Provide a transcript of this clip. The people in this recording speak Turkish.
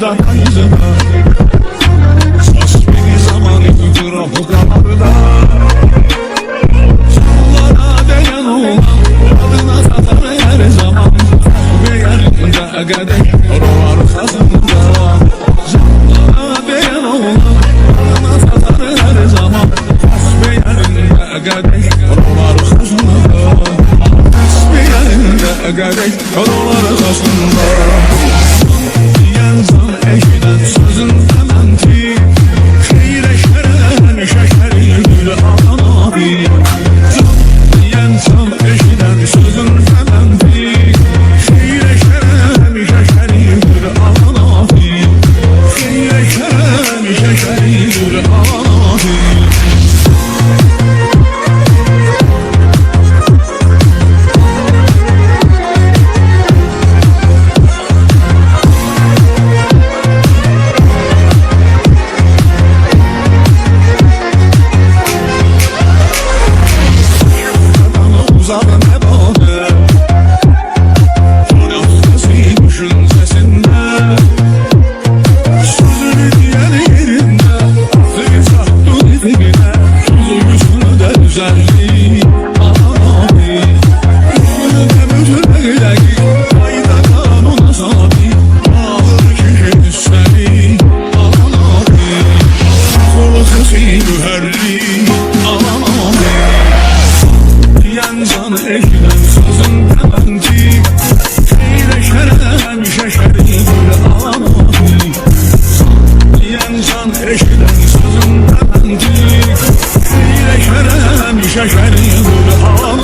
ayda kayızına. Sos beni zaman ızdırapı kamarda. Sallara değen olan adına satar her zaman. Ve yerinde kadeh rovar kazında. Sallara değen olan adına satar her zaman. Ve yerinde kadeh rovar kazında. Ve yerinde kadeh rovar kazında. Yansan eşiden sözün dementi. Şeire şeren şeşeri gül alan abi. Yansan eşiden sözün dementi. Şeire şeren şeşeri gül alan abi. Şeire şeren şeşeri gül alan abi. Uzağın hep oldu. Soruyorsun düşüncesinde. Sözünü diyen yerinde. Aklını sattın dibine. Sözünü de düzeldi. Aman abi. Yüzünü de müdürleki. Kayda kanuna sabi. Ağır kişi üstleri. Aman abi. Kolu sesi müherri. Aman abi. Yansan eşiden sözün dementi. Şeire şeren şeşeri gül alan abi. Yansan eşiden sözün dementi. Şeire şeren şeşeri gül alan